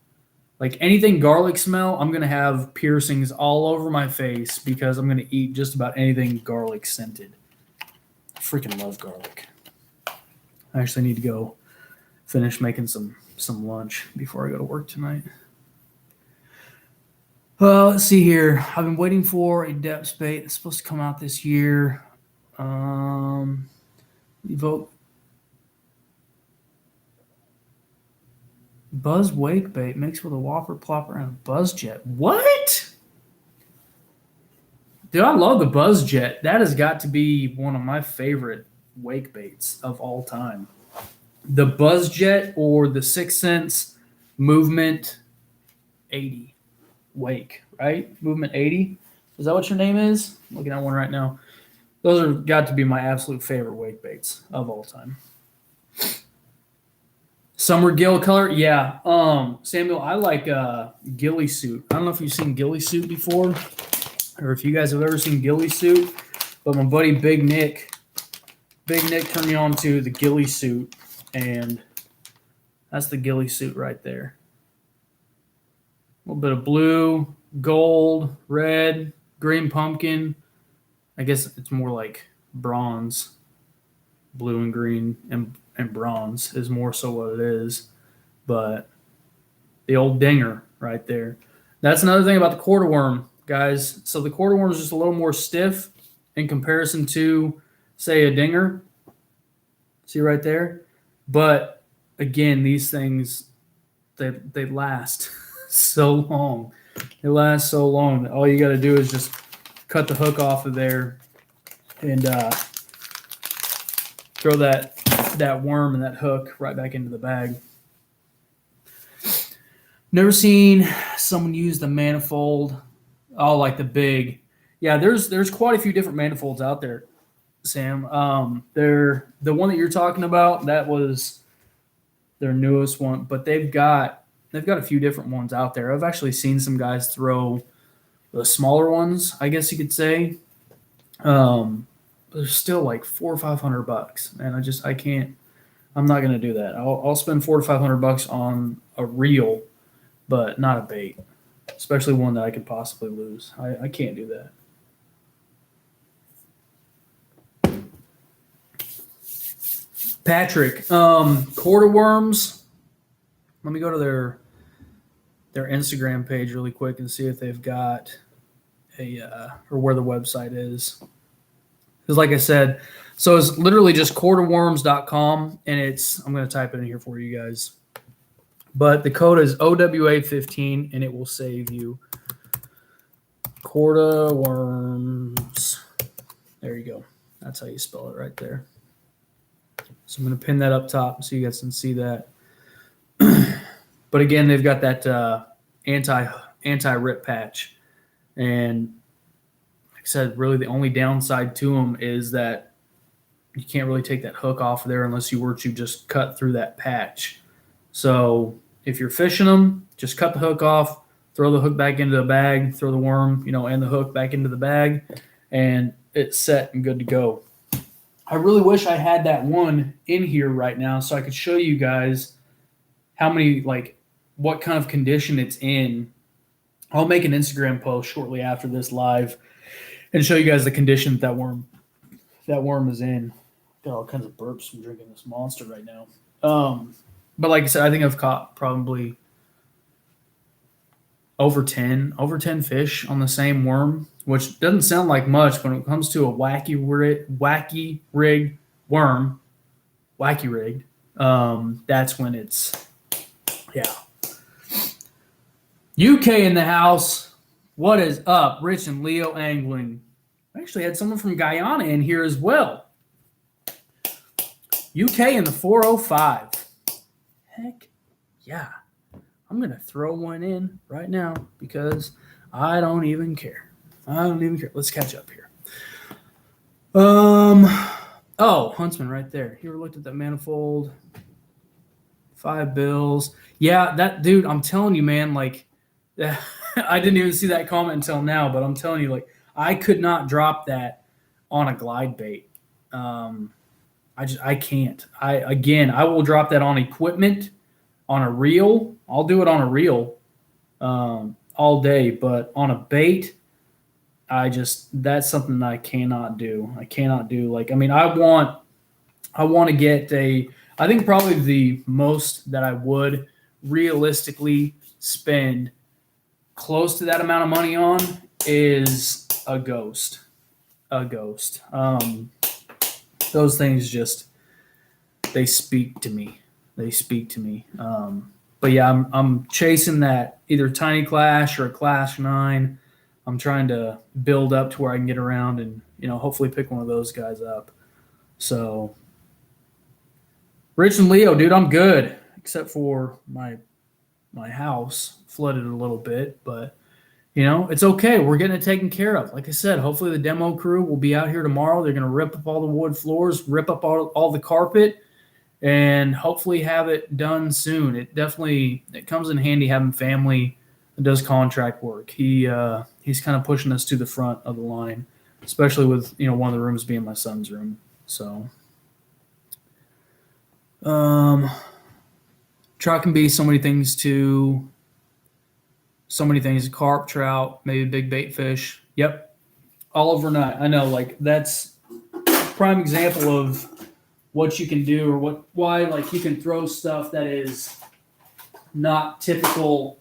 Like anything garlic smell, I'm gonna have piercings all over my face because I'm gonna eat just about anything garlic scented. I freaking love garlic. I actually need to go finish making some lunch before I go to work tonight. Let's see here. I've been waiting for a depth bait that's supposed to come out this year. Vote Buzz wake bait mixed with a whopper plopper and a buzz jet. What? Dude, I love the buzz jet. That has got to be one of my favorite wake baits of all time. The buzz jet or the 6 Sense movement 80 wake, right? Movement 80. Is that what your name is? I'm looking at one right now. Those are got to be my absolute favorite wake baits of all time. Summer gill color, yeah. Samuel, I like ghillie suit. I don't know if you've seen ghillie suit before, or if you guys have ever seen ghillie suit. But my buddy Big Nick turned me on to the ghillie suit, and that's the ghillie suit right there. A little bit of blue, gold, red, green pumpkin. I guess it's more like bronze. Blue and green and bronze is more so what it is. But the old dinger right there. That's another thing about the quarter worm, guys. So the quarter worm is just a little more stiff in comparison to, say, a dinger. See right there? But again, these things, they last so long. They last so long. All you got to do is just cut the hook off of there and throw that worm and that hook right back into the bag. Never seen someone use the manifold. Oh, like the big. Yeah, there's quite a few different manifolds out there, Sam. They're the one that you're talking about. That was their newest one, but they've got a few different ones out there. I've actually seen some guys throw the smaller ones, I guess you could say. They're still like $400 or $500, and I can't. I'm not gonna do that. I'll spend $400 to $500 on a reel, but not a bait, especially one that I could possibly lose. I can't do that. Patrick, quarter worms. Let me go to their Instagram page really quick and see if they've got or where the website is. Because like I said, so it's literally just quarterworms.com, and I'm going to type it in here for you guys. But the code is OWA15, and it will save you. Quarter worms. There you go. That's how you spell it right there. So I'm going to pin that up top so you guys can see that. But again, they've got that anti-rip patch. And like I said, really the only downside to them is that you can't really take that hook off of there unless you were to just cut through that patch. So if you're fishing them, just cut the hook off, throw the hook back into the bag, throw the worm, and the hook back into the bag, and it's set and good to go. I really wish I had that one in here right now so I could show you guys how many, what kind of condition it's in. I'll make an Instagram post shortly after this live and show you guys the condition that worm is in. Got all kinds of burps from drinking this monster right now. But like I said, I think I've caught probably over 10 fish on the same worm, which doesn't sound like much when it comes to a wacky rigged worm. Wacky rigged. That's when it's, yeah. UK in the house. What is up? Rich and Leo Angling. I actually had someone from Guyana in here as well. UK in the 405. Heck yeah. I'm going to throw one in right now because I don't even care. Let's catch up here. Huntsman right there. You ever looked at that manifold? 5 bills. Yeah, that dude, I'm telling you, man, I didn't even see that comment until now, but I'm telling you, I could not drop that on a glide bait. I can't. I will drop that on equipment, on a reel. I'll do it on a reel all day, but on a bait, that's something that I cannot do. I want to get I think probably the most that I would realistically spend close to that amount of money on is a ghost. Those things they speak to me. But yeah, I'm chasing that either tiny clash or a clash 9. I'm trying to build up to where I can get around and, hopefully pick one of those guys up. So Rich and Leo, dude, I'm good, except for my house flooded a little bit, but it's okay. We're getting it taken care of. Like I said, hopefully the demo crew will be out here tomorrow. They're going to rip up all the wood floors, rip up all the carpet, and hopefully have it done soon. It comes in handy having family that does contract work. He's kind of pushing us to the front of the line, especially with one of the rooms being my son's room. So trout can be so many things too. So many things, carp, trout, maybe big bait fish. Yep. All overnight. I know, that's a prime example of what you can do or why you can throw stuff that is not typical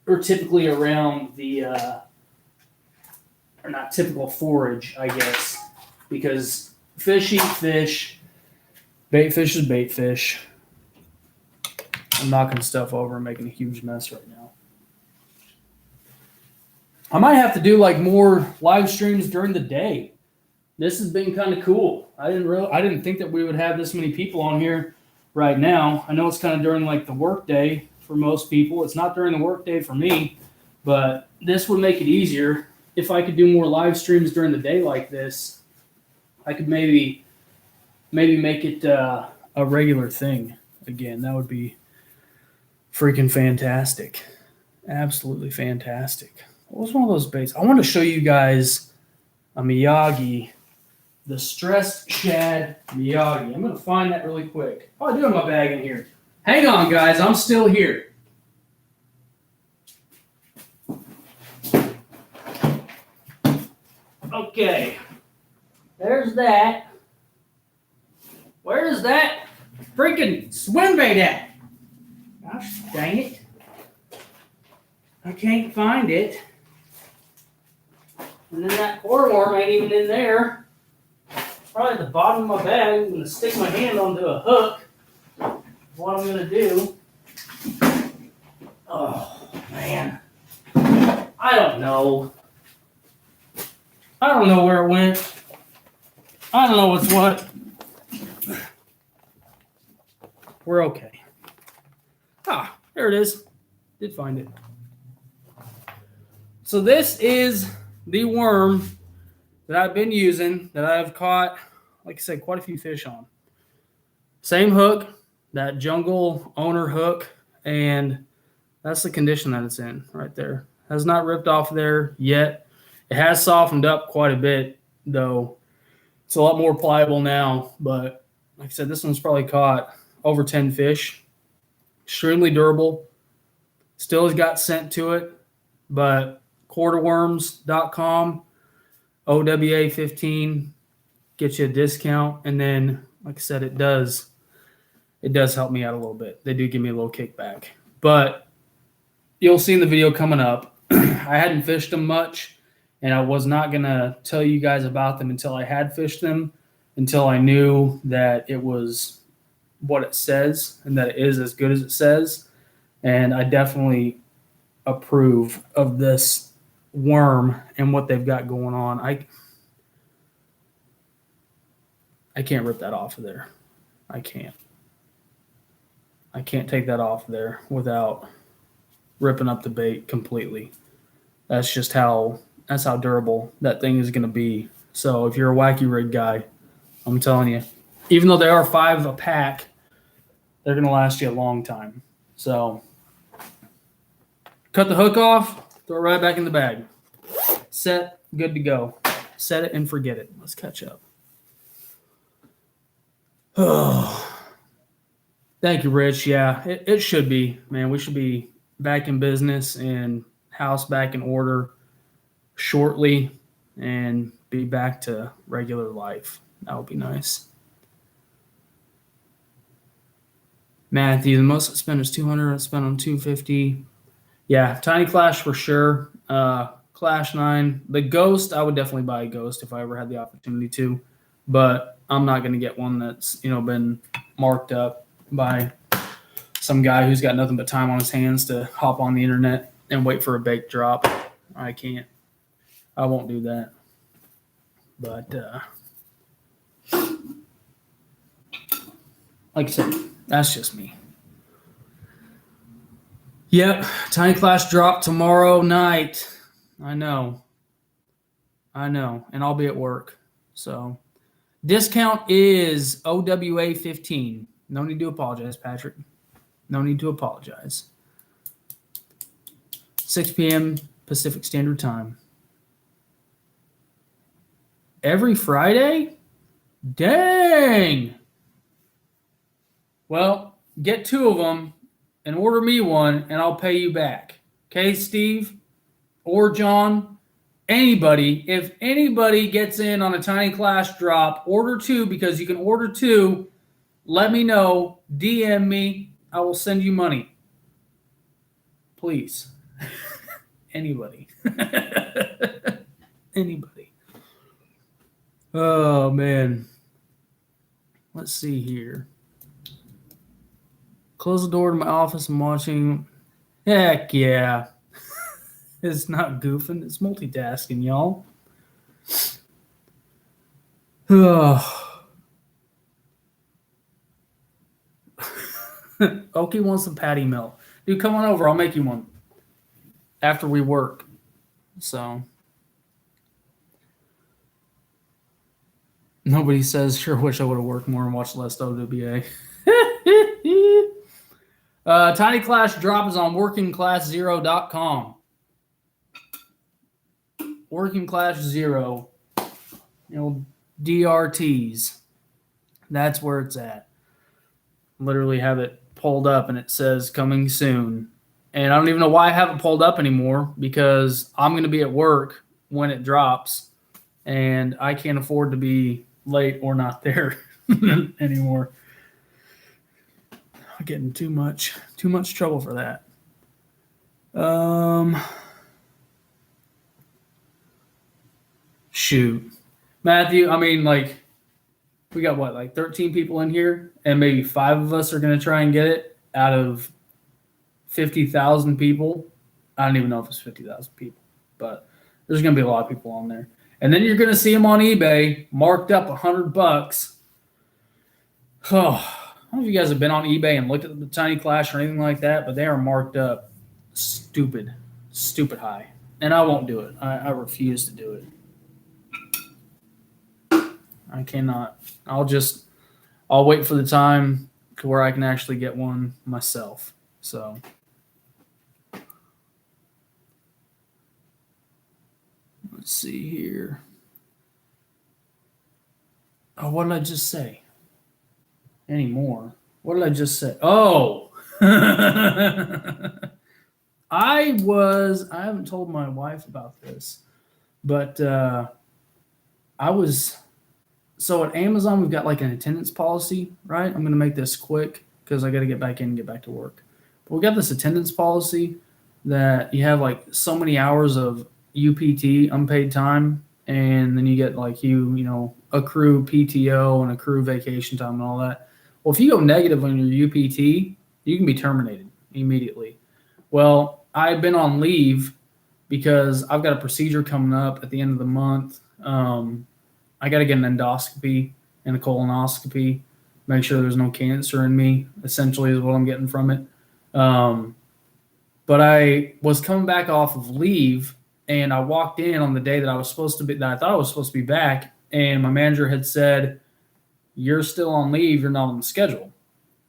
or typically around the or not typical forage, I guess, because fish eat fish, bait fish is bait fish. I'm knocking stuff over and making a huge mess right now. I might have to do like more live streams during the day. This has been kind of cool. I didn't think that we would have this many people on here right now. I know it's kind of during like the work day for most people. It's not during the work day for me, but this would make it easier if I could do more live streams during the day like this. I could maybe make it a regular thing again. That would be freaking fantastic. Absolutely fantastic. What was one of those baits? I want to show you guys a Miyagi, the stressed shad Miyagi. I'm going to find that really quick. Oh, I do have my bag in here. Hang on, guys. I'm still here. Okay. There's that. Where is that freaking Swimbait at? Gosh dang it. I can't find it. And then that core worm ain't even in there. Probably at the bottom of my bag. I'm going to stick my hand onto a hook. What I'm going to do. Oh, man. I don't know. I don't know where it went. I don't know what's what. We're okay. Ah, there it is. Did find it. So this is the worm that I've been using that I've caught, like I said, quite a few fish on. Same hook, that jungle owner hook, and that's the condition that it's in right there. Has not ripped off there yet. It has softened up quite a bit, though. It's a lot more pliable now, but like I said, this one's probably caught over 10 fish. Extremely durable. Still has got scent to it, but quarterworms.com, OWA15 gets you a discount, and then like I said, it does help me out a little bit. They do give me a little kickback, but you'll see in the video coming up. I hadn't fished them much, and I was not gonna tell you guys about them until I had fished them, until I knew that it was what it says and that it is as good as it says. And I definitely approve of this worm and what they've got going on. I can't rip that off of there. I can't take that off there without ripping up the bait completely. That's just how durable that thing is going to be. So if you're a wacky rig guy, I'm telling you, even though they are $5 a pack, they're going to last you a long time. So cut the hook off, throw it right back in the bag. Set, good to go. Set it and forget it. Let's catch up. Oh, thank you, Rich. Yeah, it should be, man. We should be back in business and house back in order shortly and be back to regular life. That would be nice. Matthew, the most I spent is 200. I spent on 250. Yeah, Tiny Clash for sure. Clash 9. The Ghost, I would definitely buy a Ghost if I ever had the opportunity to. But I'm not going to get one that's, been marked up by some guy who's got nothing but time on his hands to hop on the internet and wait for a bait drop. I can't. I won't do that. But like I said, that's just me. Yep, Tiny Clash drop tomorrow night. I know. And I'll be at work. So discount is OWA15. No need to apologize, Patrick. No need to apologize. 6 p.m. Pacific Standard Time. Every Friday? Dang! Well, get 2 of them and order me one, and I'll pay you back. Okay, Steve? Or John? Anybody. If anybody gets in on a Tiny Clash drop, order 2 because you can order 2. Let me know. DM me. I will send you money. Please. Anybody. Anybody. Oh, man. Let's see here. Close the door to my office. I'm watching. Heck yeah. It's not goofing. It's multitasking, y'all. Oki wants some patty melt. Dude, come on over. I'll make you one after we work. So nobody says, sure wish I would have worked more and watched less OWA. Tiny Clash drop is on workingclass0.com. Working Clash Zero. DRTs. That's where it's at. Literally have it pulled up and it says coming soon. And I don't even know why I have it pulled up anymore because I'm going to be at work when it drops and I can't afford to be late or not there anymore. I'm getting too much trouble for that. Shoot. Matthew, I mean, like, we got what, like 13 people in here, and maybe 5 of us are going to try and get it out of 50,000 people. I don't even know if it's 50,000 people, but there's going to be a lot of people on there. And then you're going to see them on eBay marked up $100. Oh, I don't know if you guys have been on eBay and looked at the Tiny Clash or anything like that, but they are marked up stupid high. And I won't do it. I refuse to do it. I cannot. I'll wait for the time to where I can actually get one myself. So let's see here. Oh, what did I just say? Anymore. What did I just say? Oh. I haven't told my wife about this, but so at Amazon, we've got like an attendance policy, right? I'm going to make this quick because I got to get back in and get back to work. But we got this attendance policy that you have like so many hours of UPT, unpaid time, and then you get like accrue PTO and accrue vacation time and all that. Well, if you go negative on your UPT, you can be terminated immediately. Well, I've been on leave because I've got a procedure coming up at the end of the month. I got to get an endoscopy and a colonoscopy, make sure there's no cancer in me, essentially is what I'm getting from it. But I was coming back off of leave, and I walked in on the day that I thought I was supposed to be back, and my manager had said, you're still on leave, you're not on the schedule.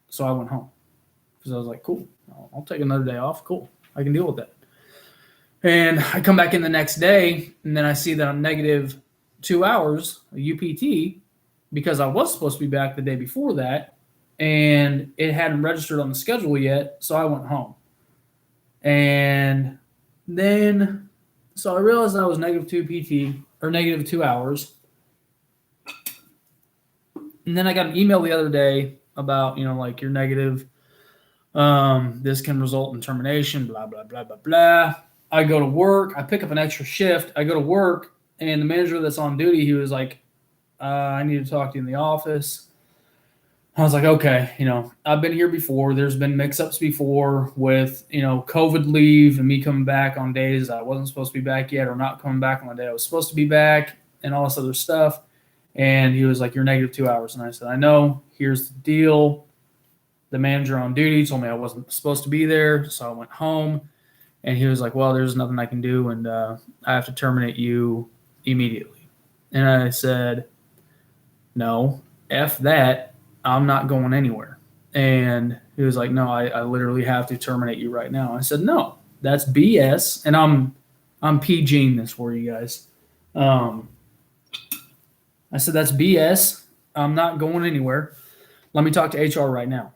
So I went home because I was like, cool, I'll take another day off. Cool, I can deal with that. And I come back in the next day, and then I see that I'm negative 2 hours UPT because I was supposed to be back the day before that, and it hadn't registered on the schedule yet, so I went home. And then, so I realized I was negative 2 PT, or negative 2 hours. And then I got an email the other day about, like you're negative, this can result in termination, blah, blah, blah, blah, blah. I go to work, I pick up an extra shift, I go to work, and the manager that's on duty, he was like, I need to talk to you in the office. I was like, okay, I've been here before. There's been mix-ups before with, COVID leave and me coming back on days I wasn't supposed to be back yet, or not coming back on the day I was supposed to be back, and all this other stuff. And he was like, you're negative 2 hours. And I said, I know. Here's the deal. The manager on duty told me I wasn't supposed to be there, so I went home. And he was like, well, there's nothing I can do, and I have to terminate you immediately. And I said, no, F that. I'm not going anywhere. And he was like, no, I literally have to terminate you right now. I said, no, that's BS. And I'm PGing this for you guys. I said, that's BS. I'm not going anywhere. Let me talk to HR right now.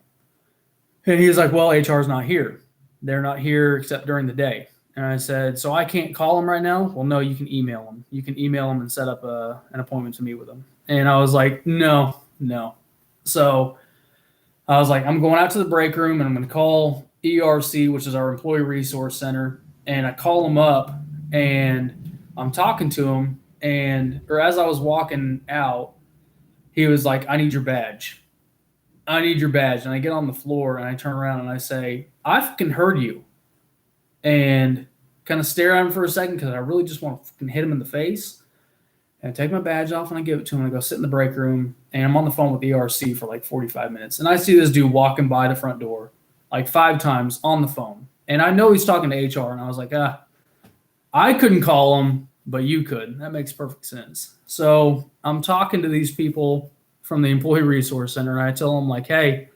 And he was like, well, HR's not here. They're not here except during the day. And I said, so I can't call them right now? Well, no, you can email them. You can email them and set up an appointment to meet with them. And I was like, no. So I was like, I'm going out to the break room and I'm going to call ERC, which is our Employee Resource Center, and I call him up and I'm talking to him, or as I was walking out, he was like, "I need your badge. I need your badge." And I get on the floor and I turn around and I say, "I fucking heard you," and kind of stare at him for a second because I really just want to fucking hit him in the face. And I take my badge off and I give it to him. I go sit in the break room and I'm on the phone with the ERC for like 45 minutes. And I see this dude walking by the front door like 5 times on the phone. And I know he's talking to HR. And I was like, I couldn't call him, but you could. That makes perfect sense. So I'm talking to these people from the Employee Resource Center. And I tell them like, hey,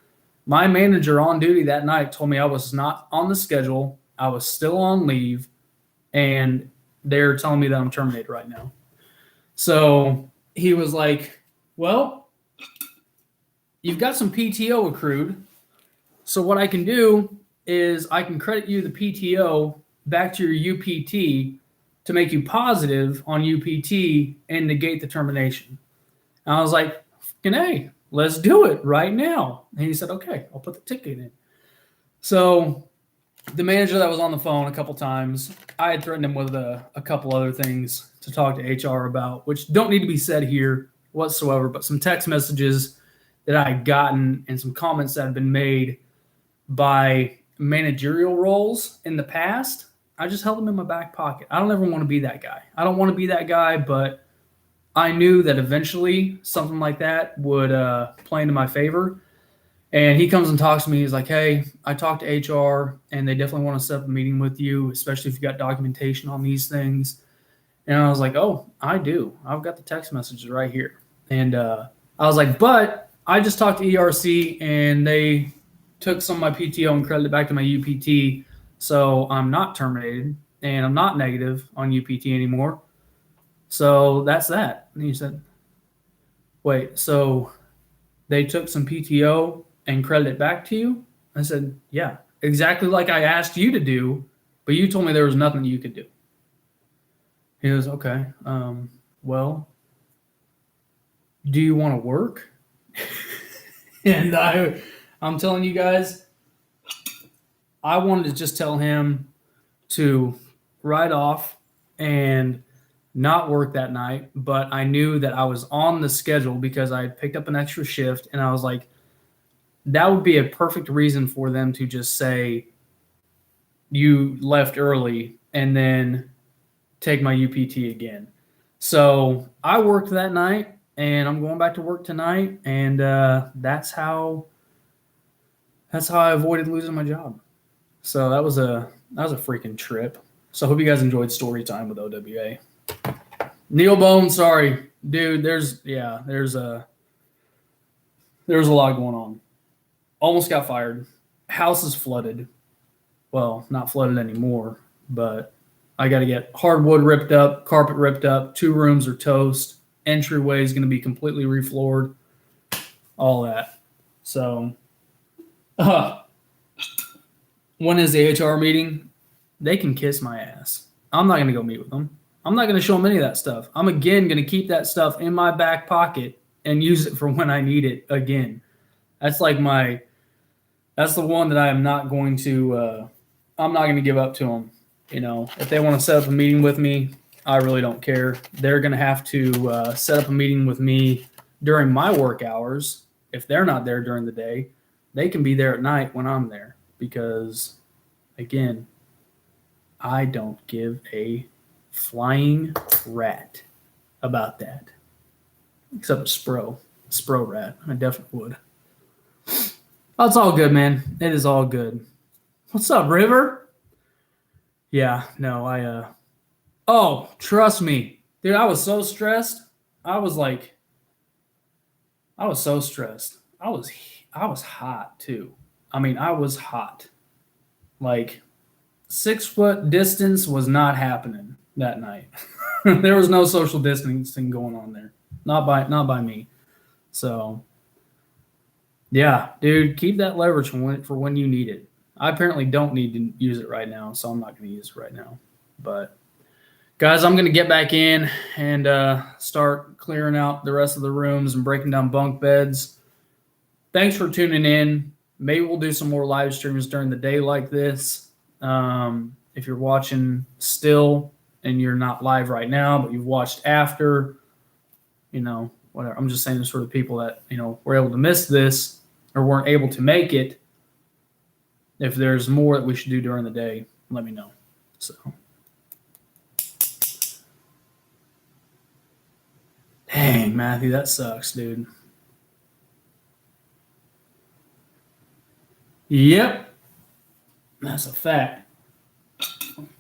my manager on duty that night told me I was not on the schedule. I was still on leave. And they're telling me that I'm terminated right now. So he was like, well, you've got some PTO accrued. So what I can do is I can credit you the PTO back to your UPT to make you positive on UPT and negate the termination. And I was like, hey, let's do it right now. And he said, okay, I'll put the ticket in. So the manager that was on the phone a couple times, I had threatened him with a couple other things to talk to HR about, which don't need to be said here whatsoever, but some text messages that I had gotten and some comments that had been made by managerial roles in the past. I just held them in my back pocket. I don't ever want to be that guy. I don't want to be that guy, but I knew that eventually something like that would play into my favor. And he comes and talks to me. He's like, hey, I talked to HR, and they definitely want to set up a meeting with you, especially if you got documentation on these things. And I was like, oh, I do. I've got the text messages right here. And I was like, but I just talked to ERC, and they took some of my PTO and credited it back to my UPT, so I'm not terminated, and I'm not negative on UPT anymore. So that's that. And he said, wait, so they took some PTO and credit it back to you? I said, yeah, exactly like I asked you to do, but you told me there was nothing you could do. He goes, okay, well, do you want to work? And I'm telling you guys, I wanted to just tell him to ride off and not work that night, but I knew that I was on the schedule because I had picked up an extra shift, and I was like, that would be a perfect reason for them to just say you left early and then take my UPT again. So I worked that night, and I'm going back to work tonight, and that's how I avoided losing my job. So that was a freaking trip. So I hope you guys enjoyed story time with OWA. Neil Bone, sorry, dude. There's a lot going on. Almost got fired. House is flooded. Well, not flooded anymore, but I got to get hardwood ripped up, carpet ripped up, 2 rooms are toast, entryway is going to be completely refloored, all that. So, when is the HR meeting? They can kiss my ass. I'm not going to go meet with them. I'm not going to show them any of that stuff. I'm again going to keep that stuff in my back pocket and use it for when I need it again. That's like that's the one that I am not going to, I'm not going to give up to them. You know, if they want to set up a meeting with me, I really don't care. They're going to have to set up a meeting with me during my work hours. If they're not there during the day, they can be there at night when I'm there because, again, I don't give a flying rat about that. Except a Spro rat. I definitely would. Oh, it's all good, man. It is all good. What's up, River? Yeah, no, oh, trust me. Dude, I was so stressed. I was so stressed. I was hot too. I mean, I was hot. Like 6 foot distance was not happening that night. There was no social distancing going on there. Not by me. So yeah, dude, keep that leverage for when you need it. I apparently don't need to use it right now, so I'm not going to use it right now. But guys, I'm going to get back in and start clearing out the rest of the rooms and breaking down bunk beds. Thanks for tuning in. Maybe we'll do some more live streams during the day like this. If you're watching still and you're not live right now, but you've watched after, whatever. I'm just saying this for the people that, were able to miss this or weren't able to make it. If there's more that we should do during the day, let me know. So, dang, Matthew, that sucks, dude. Yep. That's a fact.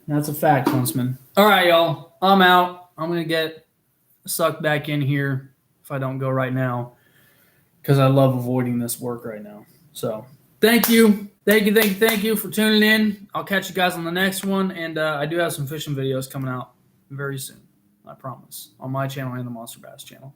That's a fact, Huntsman. All right, y'all. I'm out. I'm going to get sucked back in here if I don't go right now because I love avoiding this work right now. So thank you. Thank you for tuning in. I'll catch you guys on the next one. And I do have some fishing videos coming out very soon. I promise. On my channel and the Monster Bass channel.